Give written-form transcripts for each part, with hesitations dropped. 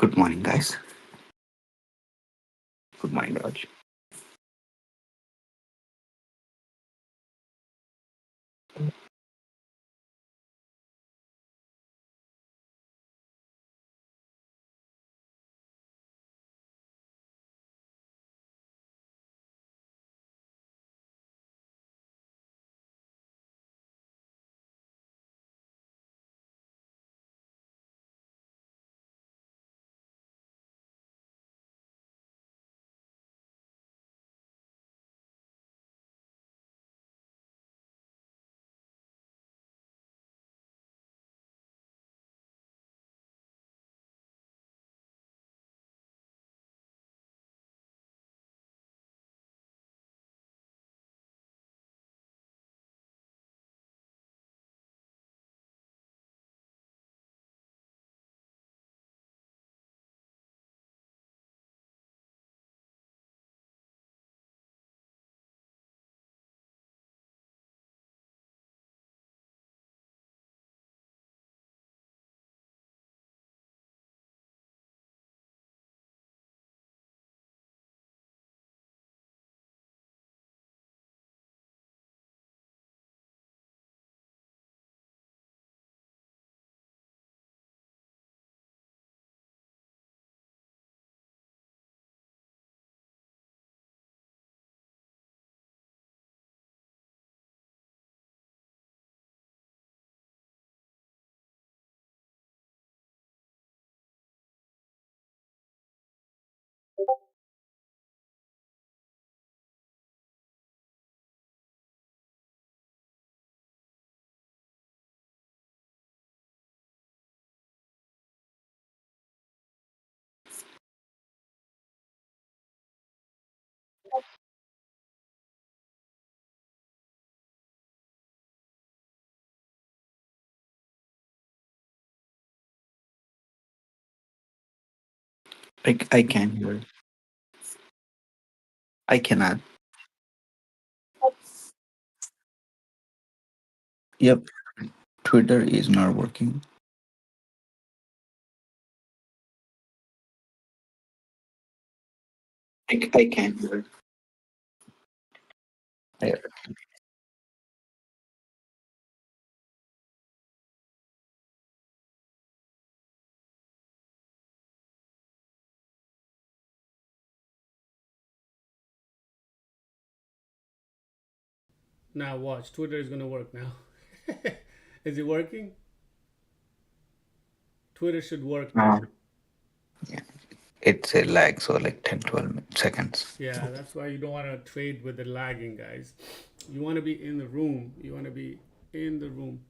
Good morning, guys. Good morning, Raj. I can hear. I cannot. Yep. Twitter is not working. I can hear. Yeah. Now watch, Twitter is gonna work now. Is it working? Twitter should work now. Yeah. It's a lag, so like 10, 12 seconds. Yeah, that's why you don't want to trade with the lagging, guys. You want to be in the room. You want to be in the room.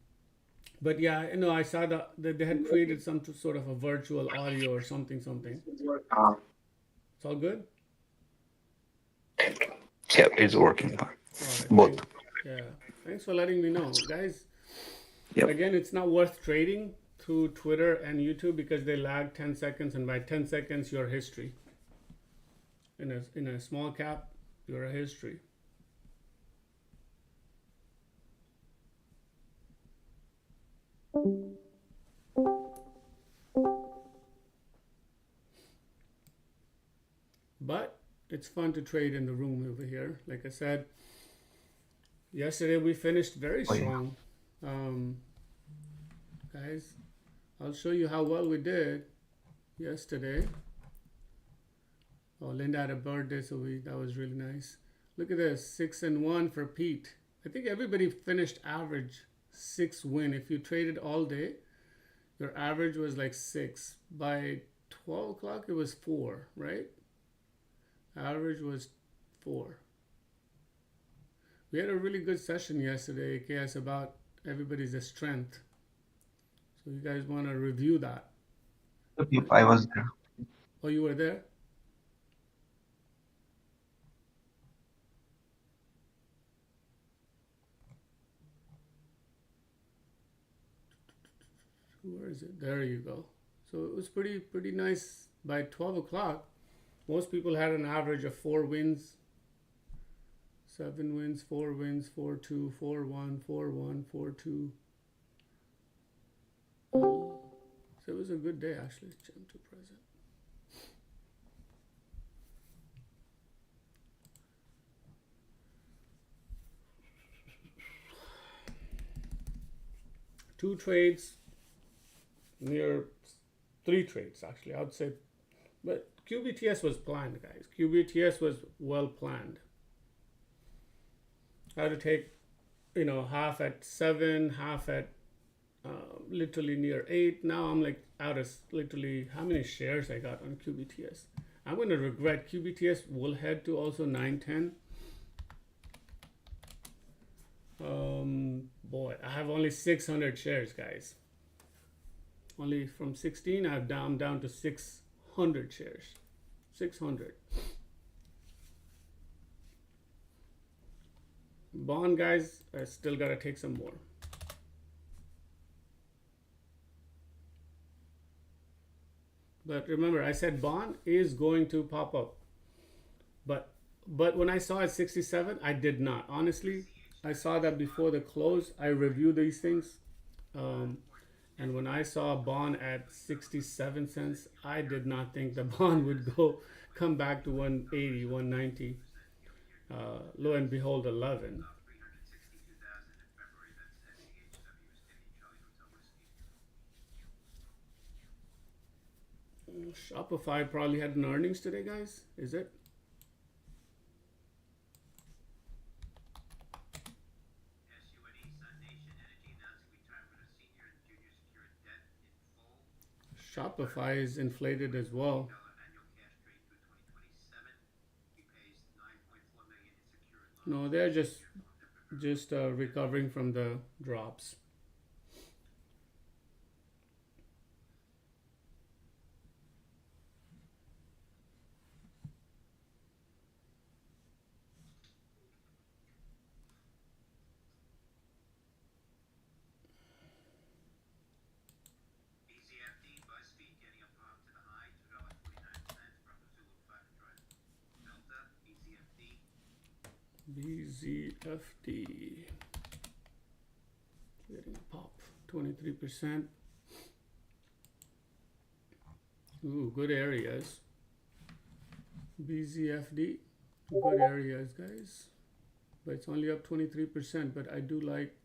But yeah, I saw that they had created some sort of a virtual audio or something, something. It's all good. Yeah, it's working. All right, Both. yeah, thanks for letting me know, guys. Yep. Again, it's not worth trading through Twitter and YouTube because they lag 10 seconds, and by 10 seconds, your history. In a small cap, you're a history. But it's fun to trade in the room over here. Like I said, yesterday we finished very Oh, yeah. strong. Um, Guys, I'll show you how well we did yesterday. Oh, Linda had a birthday, so that was really nice. Look at this, 6-1 for Pete. I think everybody finished average 6 win. If you traded all day, your average was like 6. By 12 o'clock, it was 4, right? Average was 4. We had a really good session yesterday, KS, about everybody's strength. So you guys want to review that. Yep, I was there. Oh, you were there? Where is it? There you go. So it was pretty nice. By 12 o'clock, most people had an average of 4 wins, 7 wins, 4 wins, 4-2, 4-1, 4-1, 4-2. So it was a good day actually. Jump to present. 2 trades, near 3 trades actually, I would say. But QBTS was planned, guys. QBTS was well planned. I had to take, half at 7, half at literally near 8. Now I'm like out of literally how many shares I got on QBTS. I'm going to regret. QBTS will head to also 910. Boy, I have only 600 shares, guys. Only from 16, I've down to 600 shares. 600. Bond, guys, I still gotta take some more. But remember, I said bond is going to pop up. But when I saw it 67, I did not. Honestly, I saw that before the close. I reviewed these things. And when I saw a bond at 67 cents, I did not think the bond would come back to 180, 190. Lo and behold, 11. Shopify probably had an earnings today, guys. Is it? Shopify is inflated as well. No, they're just recovering from the drops. BZFD getting a pop, 23%. Ooh, good areas. BZFD, good areas, guys. But it's only up 23%. But I do like,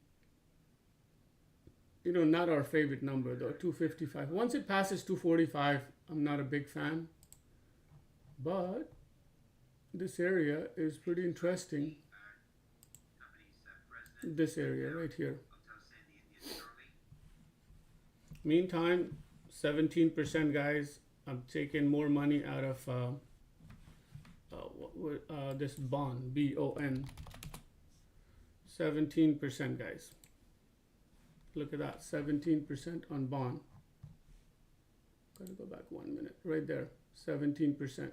not our favorite number though, 255. Once it passes 245, I'm not a big fan. But this area is pretty interesting. This area right here. Meantime, 17%, guys. I'm taking more money out of this bond, BON. 17%, guys. Look at that, 17% on bond. Gotta go back 1 minute. Right there, 17%.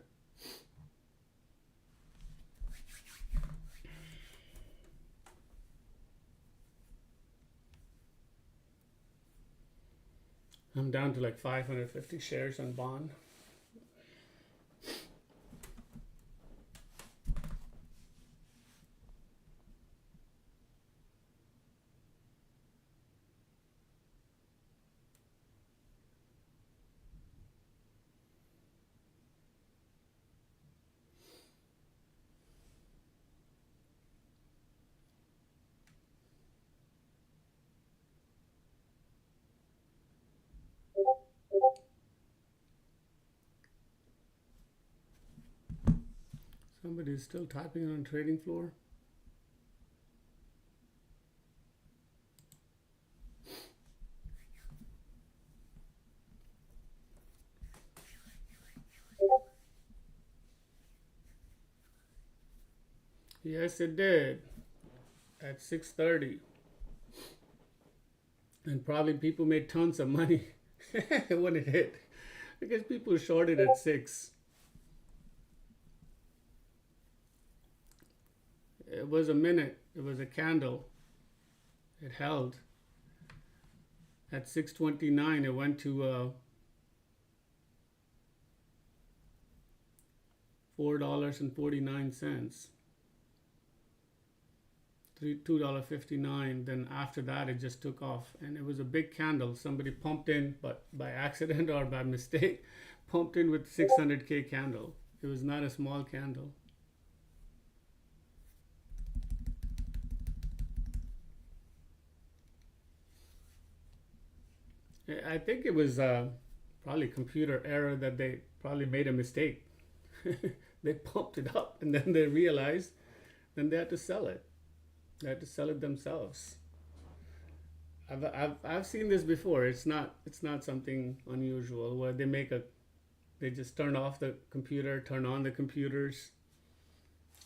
I'm down to like 550 shares on bond. Somebody is still typing on trading floor. Yes, it did. At 6:30. And probably people made tons of money when it hit. Because people shorted at 6. It was a minute. It was a candle. It held. At 6:29, it went to $4.49. $2.59. Then after that, it just took off, and it was a big candle. Somebody pumped in, but by accident or by mistake, pumped in with 600K candle. It was not a small candle. I think it was probably computer error that they probably made a mistake. They pumped it up and then they realized, then they had to sell it. They had to sell it themselves. I've seen this before. It's not something unusual where they just turn off the computer, turn on the computers,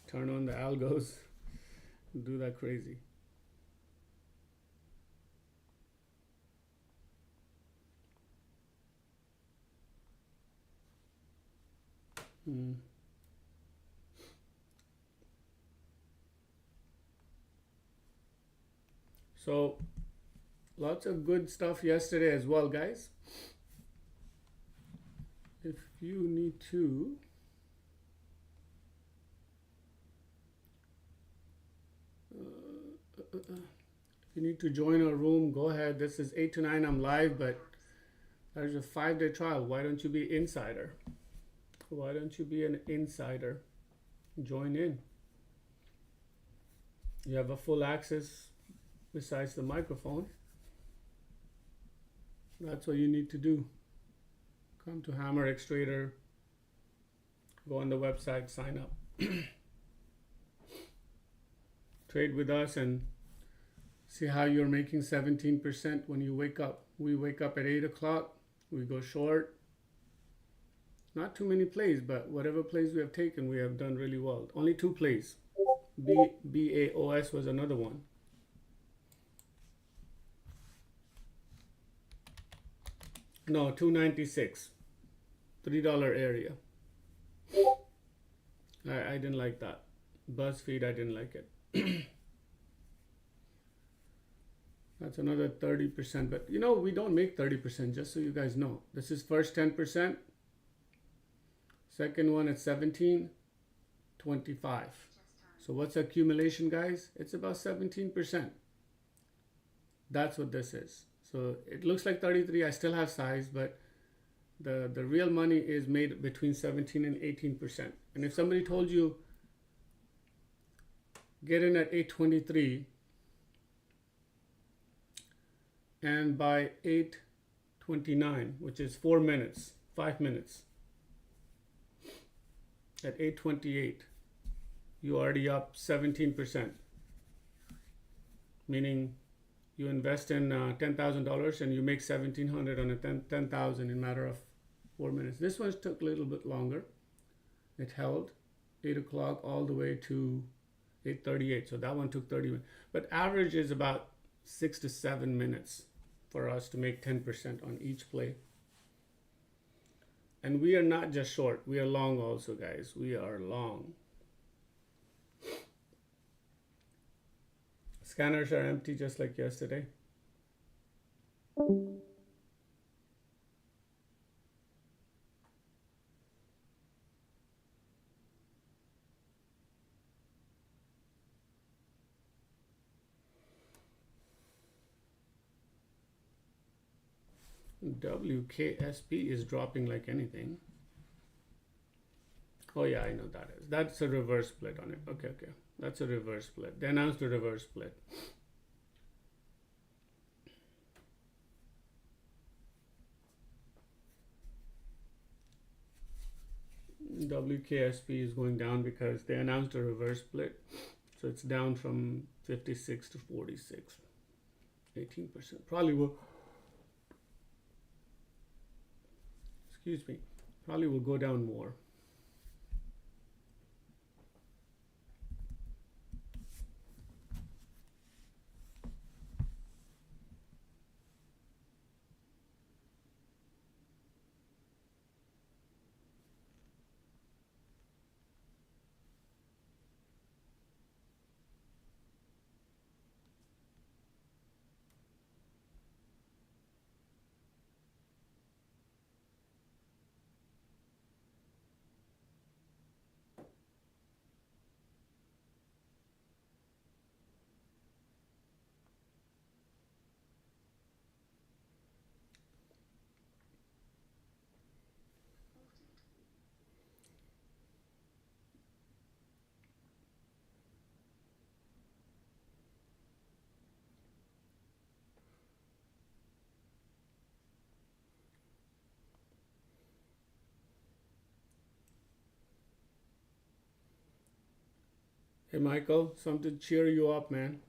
turn on the algos, do that crazy. Mm. So lots of good stuff yesterday as well, guys. If you need to if you need to join our room, go ahead. This is 8 to 9. I'm live, but there's a 5-day trial. Why don't you be insider? Why don't you be an insider? Join in. You have a full access besides the microphone. That's what you need to do. Come to HammerXTrader, go on the website, sign up. Trade with us and see how you're making 17% when you wake up. We wake up at 8 o'clock, we go short. Not too many plays, but whatever plays we have taken, we have done really well. Only 2 plays. BAOS was another one. No, 296. $3 area. I didn't like that. BuzzFeed, I didn't like it. That's another 30%. But you know, we don't make 30%, just so you guys know. This is first 10%. Second one at 17, 25. So what's accumulation, guys? It's about 17%. That's what this is. So it looks like 33. I still have size, but the real money is made between 17 and 18%. And if somebody told you get in at 823 and by 829, which is 4 minutes, 5 minutes, at 828, you're already up 17%, meaning you invest in $10,000 and you make $1,700 on a 10,000 in a matter of 4 minutes. This one took a little bit longer. It held 8 o'clock all the way to 8:38. So that one took 30 minutes. But average is about 6 to 7 minutes for us to make 10% on each play. And we are not just short, we are long also, guys. We are long. Scanners are empty just like yesterday. WKSP is dropping like anything. Oh yeah, I know that is. That's a reverse split on it. Okay. That's a reverse split. They announced a reverse split. WKSP is going down because they announced a reverse split. So it's down from 56 to 46. 18%. Probably will, probably will go down more. Hey, Michael, something to cheer you up, man.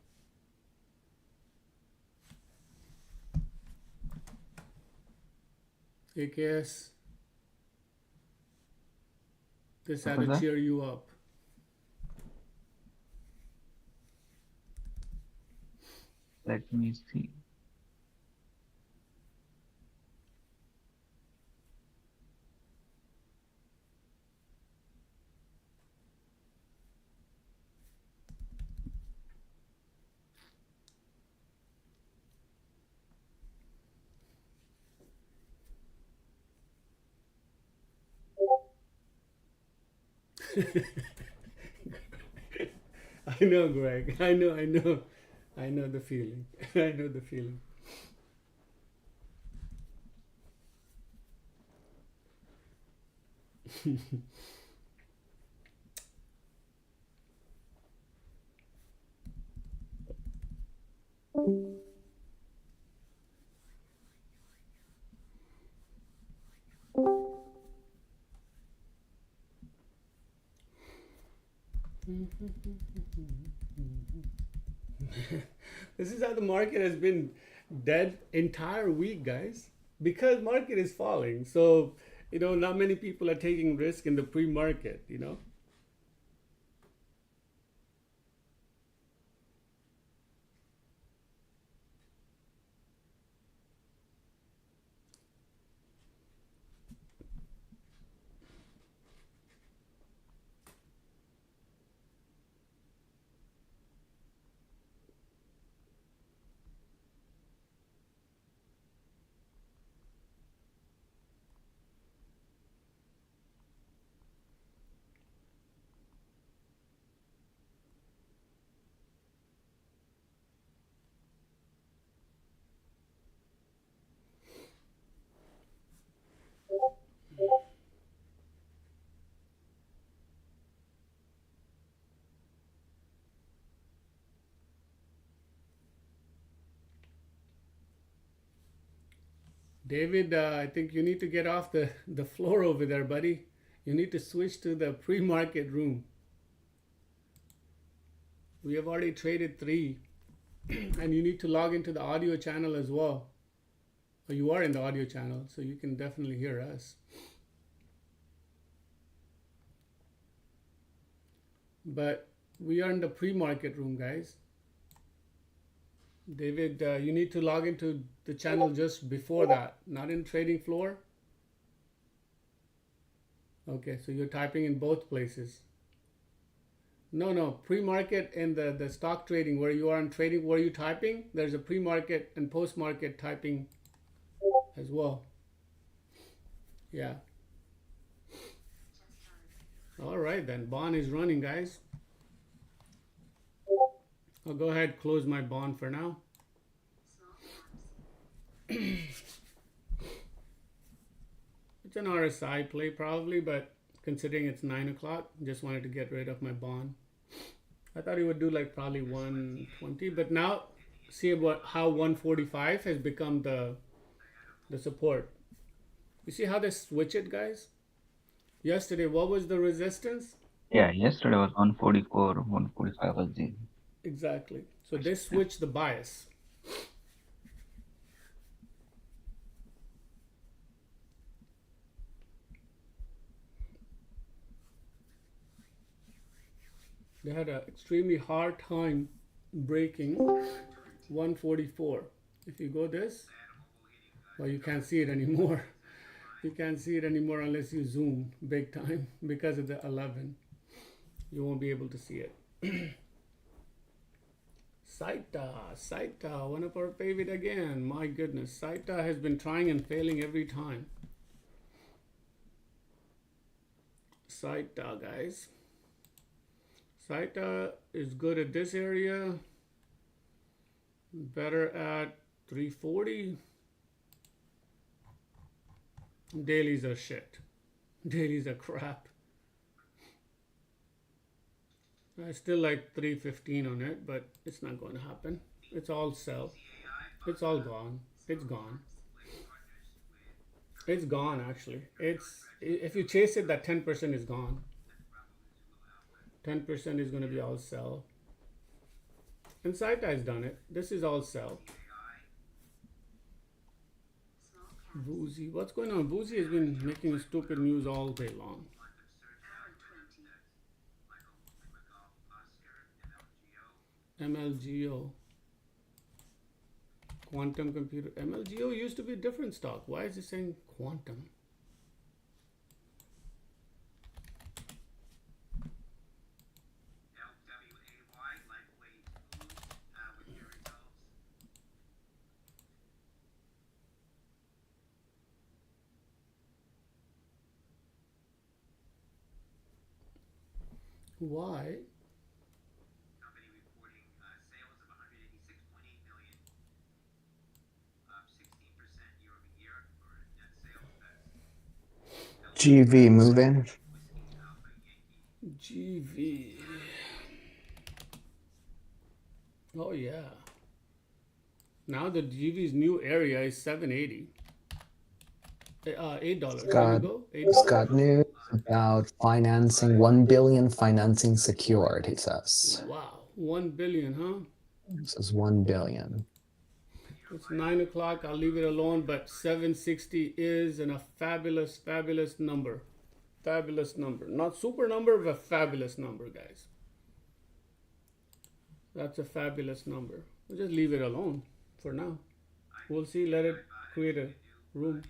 AKS, this What had was to that? cheer you up. Let me see. I know, Greg. I know the feeling. I know the feeling. This is how the market has been dead entire week, guys, because market is falling. So, not many people are taking risk in the pre-market. David, I think you need to get off the floor over there, buddy. You need to switch to the pre-market room. We have already traded three, and you need to log into the audio channel as well. Or you are in the audio channel, so you can definitely hear us. But we are in the pre-market room, guys. David, you need to log into the channel just before that, not in trading floor. Okay, so you're typing in both places. No, pre-market and the stock trading where you are in trading, where you typing, there's a pre-market and post-market typing as well. Yeah. All right, then. Bond is running, guys. I'll go ahead, close my bond for now. It's an RSI play probably, but considering it's 9 o'clock, just wanted to get rid of my bond. I thought it would do like probably 120, but now see about how 145 has become the support. You see how they switch it, guys? Yesterday, what was the resistance? Yeah, yesterday was 144, 145 was the Exactly. So they resistance. Yeah. switched the bias. They had an extremely hard time breaking 144. If you go this, well, you can't see it anymore. You can't see it anymore unless you zoom big time because of the 11. You won't be able to see it. Saita, one of our favorite again. My goodness, Saita has been trying and failing every time. Saita, guys. Saita is good at this area, better at 340. Dailies are shit. Dailies are crap. I still like 315 on it, but it's not going to happen. It's all sell. It's all gone. It's gone. It's gone actually. It's if you chase it, that 10% is gone. 10% is going to be all sell. And Saita's done it. This is all sell. Boozy. What's going on? Boozy has been making stupid news all day long. MLGO. Quantum computer. MLGO used to be a different stock. Why is it saying quantum? Why? GV moving. GV. Oh yeah. Now the GV's new area is 780. $8. There you go. It's $8. got news about financing, 1 billion financing secured, he says. Wow. 1 billion, huh? This is 1 billion. It's 9 o'clock. I'll leave it alone, but 760 is a fabulous, fabulous number. Fabulous number. Not super number, but fabulous number, guys. That's a fabulous number. We'll just leave it alone for now. We'll see. Let it create a room.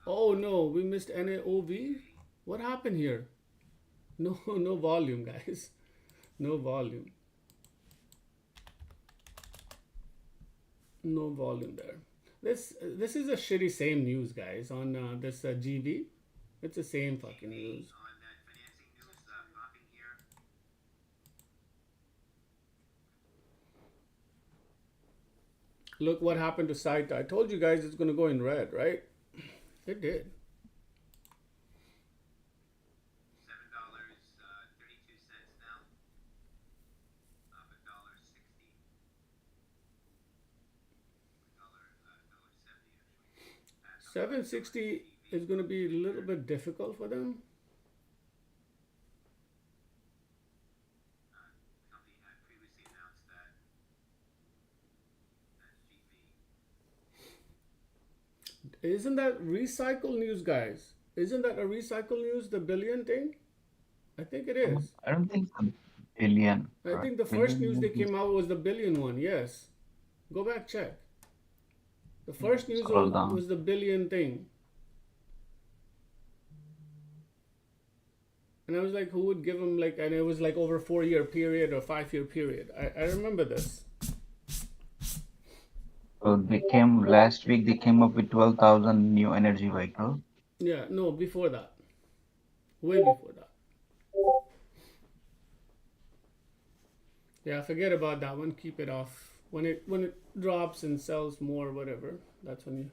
Oh no, we missed NAOV. What happened here? No, no volume, guys. No volume. No volume there. This is a shitty same news, guys. On this GV, it's the same fucking news. Look what happened to Saita. I told you guys it's gonna go in red, right? It did. $7.60 is going to be a little bit difficult for them. Isn't that recycle news, guys? Isn't that a recycle news, the billion thing? I think it is. I don't think a billion. I think the first news they came out was the billion one. Yes. Go back, check. The first news was the billion thing. And I was like, who would give them like, and it was like over a 4-year period or 5-year period. I remember this. So last week they came up with 12,000 new energy vehicles. Yeah, no, before that. Way before that. Yeah, forget about that one. Keep it off. When it drops and sells more, whatever, that's when you.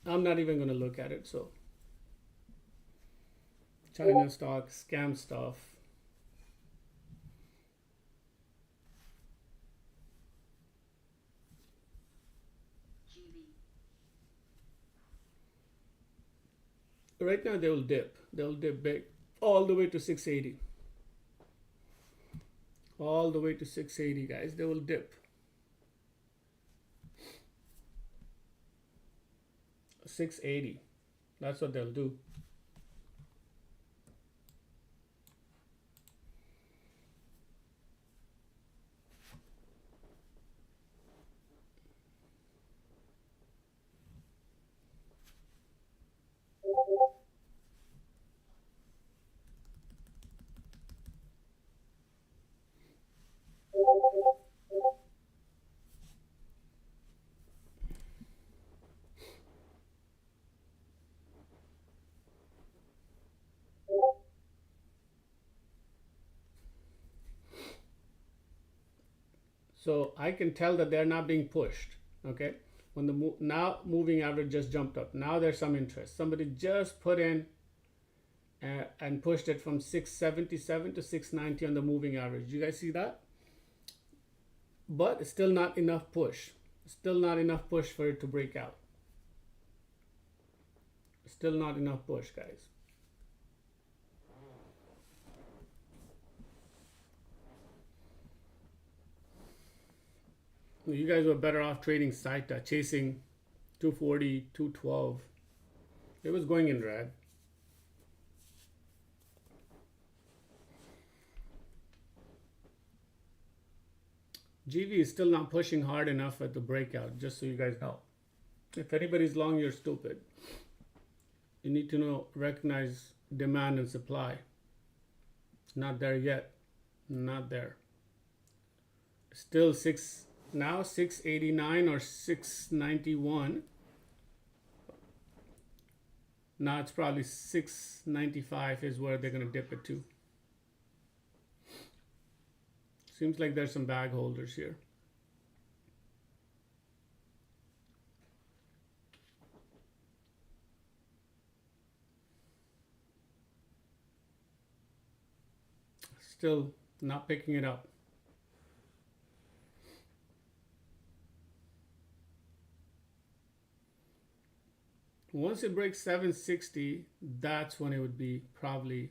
I'm not even gonna look at it. So China stock, scam stuff. Right now they will dip. They'll dip big, all the way to 680. All the way to 680, guys. They will dip. 680. That's what they'll do. So I can tell that they're not being pushed. Okay, when the now moving average just jumped up. Now there's some interest. Somebody just put in and pushed it from 677 to 690 on the moving average. You guys see that? But it's still not enough push. Still not enough push for it to break out. Still not enough push, guys. You guys were better off trading Saita, chasing 240, 212. It was going in red. GV is still not pushing hard enough at the breakout, just so you guys know. If anybody's long, you're stupid. You need to recognize demand and supply. Not there yet. Not there. Still 689 or 691. Now it's probably 695 is where they're going to dip it to. Seems like there's some bag holders here. Still not picking it up. Once it breaks 760, that's when it would be probably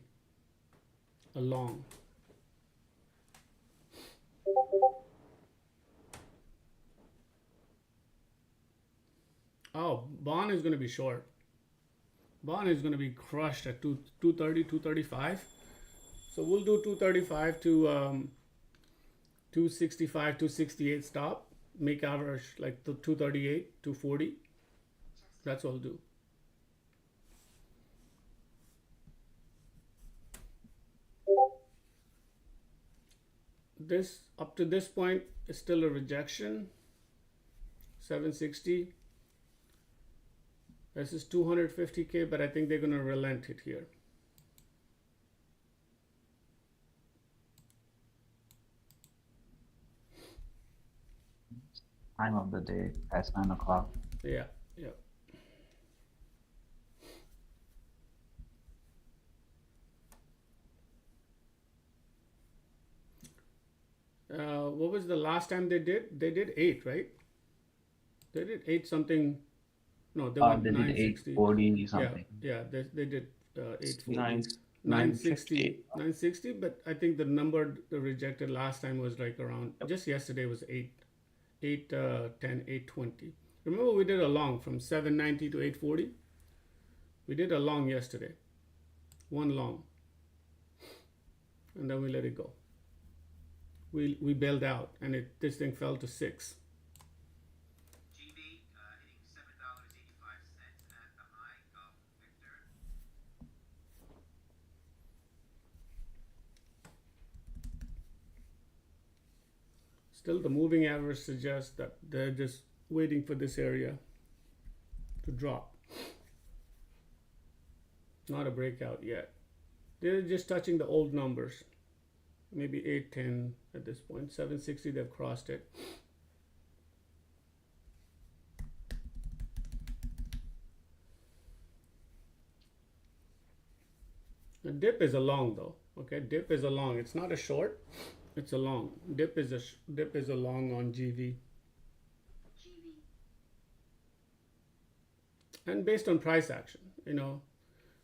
a long. Oh, bond is going to be short. Bond is going to be crushed at 230, 235. So we'll do 235 to 265, 268 stop. Make average like 238, 240. That's what we'll do. This up to this point is still a rejection. 760. This is 250K, but I think they're going to relent it here. Time of the day past 9 o'clock. Yeah, yeah. What was the last time they did? They did 8, right? They did 8 something. No, they went They did 960. 840 something. Yeah, they did 840. 960. 960, but I think the number they rejected last time was like around, just yesterday was 10, 820. Remember we did a long from 790 to 840? We did a long yesterday. One long. And then we let it go. We bailed out, and this thing fell to 6. GB hitting $7.85 at the high. Golf Victor. Still, the moving average suggests that they're just waiting for this area to drop. Not a breakout yet. They're just touching the old numbers. Maybe 810 at this point. 760, they've crossed it. The dip is a long though. Okay, dip is a long. It's not a short. It's a long. Dip is a long on GV. And based on price action,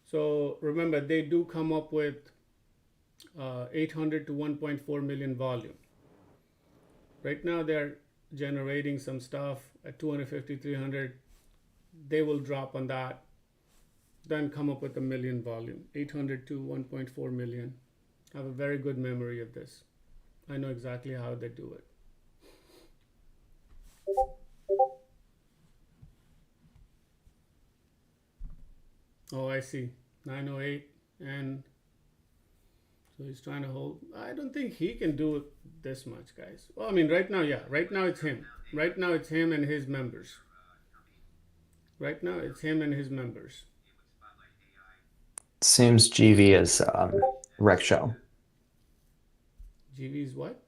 So remember, they do come up with 800 to 1.4 million volume. Right now they're generating some stuff at 250, 300. They will drop on that, then come up with a million volume, 800 to 1.4 million. I have a very good memory of this. I know exactly how they do it. Oh, I see. 908, and so he's trying to hold. I don't think he can do it this much, guys. Well, I mean, right now, yeah. Right now it's him. Right now it's him and his members. Right now it's him and his members. Seems GV is rec show. GV's what?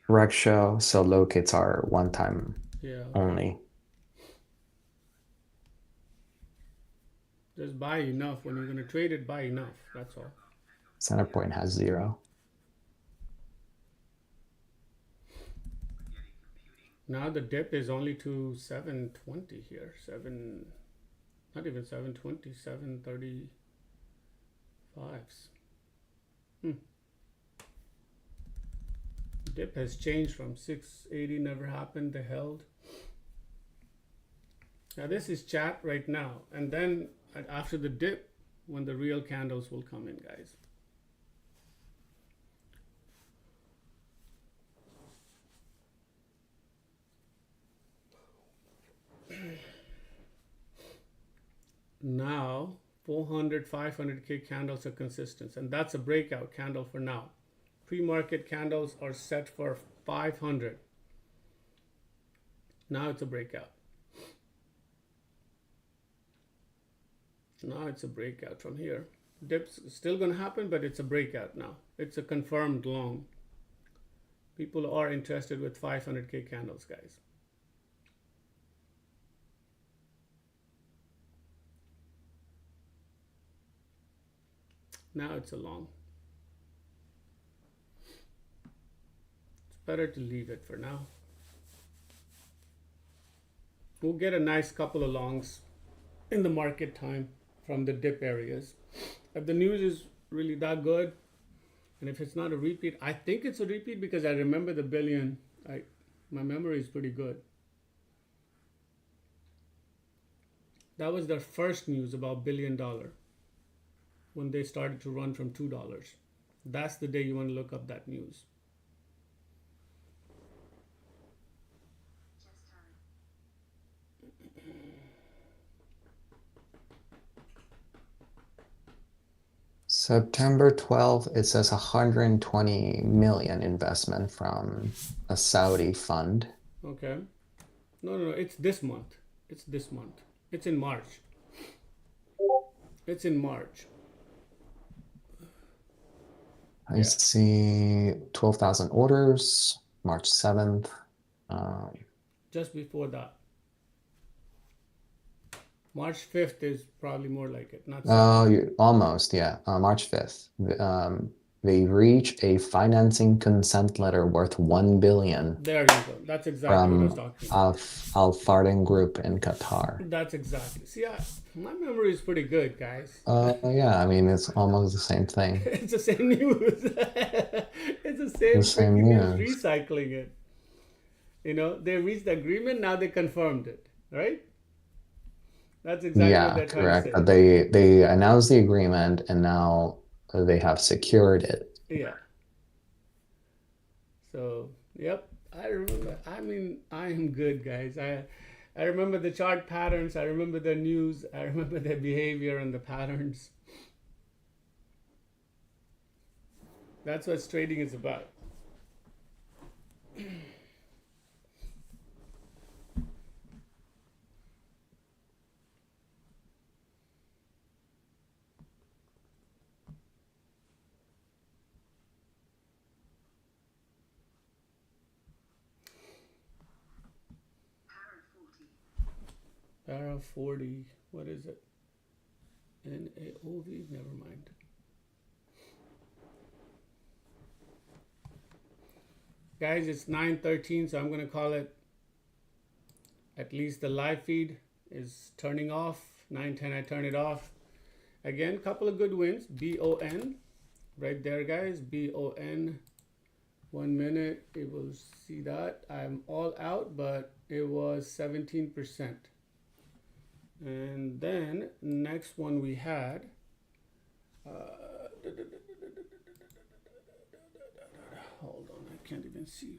Rec show, so low kits are one time only. Just buy enough. When you're going to trade it, buy enough. That's all. Center point has 0. Now the dip is only to 720 here. Not even 720, 735s. Dip has changed from 680, never happened, they held. Now this is chat right now, and then after the dip, when the real candles will come in, guys. Now 400, 500K candles are consistent, and that's a breakout candle for now. Pre-market candles are set for 500. Now it's a breakout. Now it's a breakout from here. Dip's still going to happen, but it's a breakout now. It's a confirmed long. People are interested with 500K candles, guys. Now it's a long. It's better to leave it for now. We'll get a nice couple of longs in the market time from the dip areas. If the news is really that good, and if it's not a repeat, I think it's a repeat because I remember the billion. My memory is pretty good. That was their first news about $1 billion when they started to run from $2. That's the day you want to look up that news. September 12th, it says 120 million investment from a Saudi fund. Okay. No, it's this month. It's this month. It's in March. It's in March. I see 12,000 orders, March 7th. Just before that. March 5th is probably more like it. Not Almost, yeah. March 5th. They reach a financing consent letter worth 1 billion. There you go. That's exactly what I was talking about. Al Farden Group in Qatar. That's exactly. See, my memory is pretty good, guys. Yeah, I mean, it's almost the same thing. It's the same news. It's the same news. Recycling it. You know, they reached the agreement, now they confirmed it, right? That's exactly what they're trying to say. But they announced the agreement, and now they have secured it. Yeah. So, yep, I remember. I mean, I am good, guys. I remember the chart patterns. I remember the news. I remember their behavior and the patterns. That's what trading is about. Para 40, what is it? NAOV, never mind. Guys, it's 9:13, so I'm going to call it, at least the live feed is turning off. 9:10, I turn it off. Again, couple of good wins. BON, right there, guys. BON, 1 minute, it will see that. I'm all out, but it was 17%. And then next one we had hold on, I can't even see.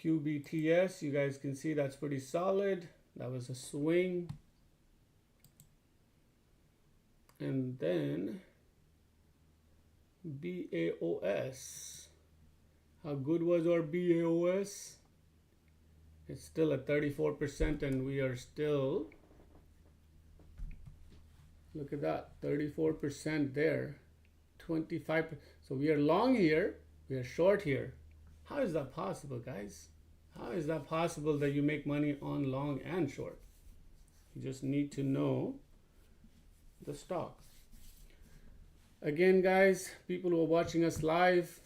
QBTS, you guys can see that's pretty solid. That was a swing. And then BAOS, how good was our BAOS? It's still at 34%, and we are still, look at that, 34% there, 25%. So we are long here, we are short here. How is that possible, guys? How is that possible that you make money on long and short? You just need to know the stock. Again, guys, people who are watching us live,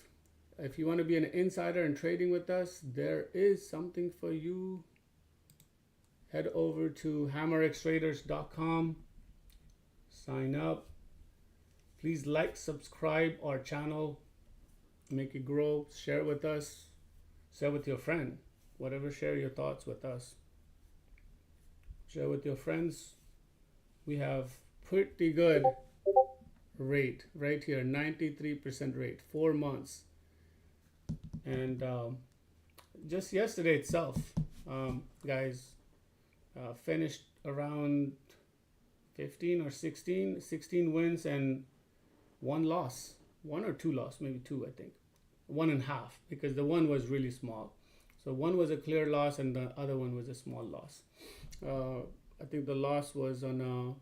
if you want to be an insider and trading with us, there is something for you. Head over to HammerXTraders.com, sign up Please like, subscribe our channel, make it grow, share with us, share with your friend, whatever, share your thoughts with us. Share with your friends. We have pretty good rate right here, 93% rate, 4 months. And just yesterday itself, guys, finished around 15 or 16 wins and 1 loss, 1 or 2 loss, maybe 2, I think, 1.5, because the one was really small. So one was a clear loss and the other one was a small loss. I think the loss was on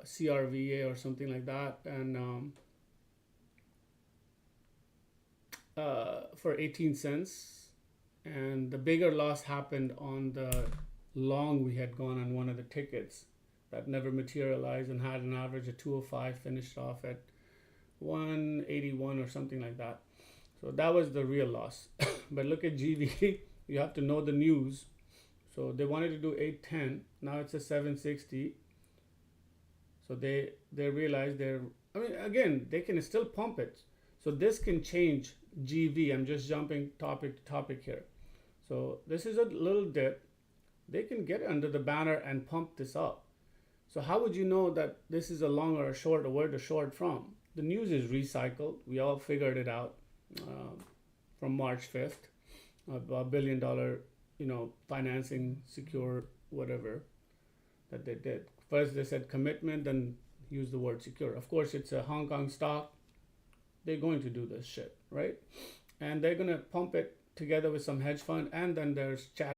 CRVA or something like that, and for 18 cents. And the bigger loss happened on the long we had gone on one of the tickets that never materialized and had an average of 205, finished off at 181 or something like that. So that was the real loss. But look at GV, you have to know the news. So they wanted to do 810, now it's a 760. So they realized I mean, again, they can still pump it. So this can change GV. I'm just jumping topic to topic here. So this is a little dip. They can get under the banner and pump this up. So how would you know that this is a long or a short, or where to short from? The news is recycled. We all figured it out from March 5th. A $1 billion, financing, secure, whatever that they did. First they said commitment, then use the word secure. Of course, it's a Hong Kong stock. They're going to do this shit, right? And they're going to pump it together with some hedge fund, and then there's chat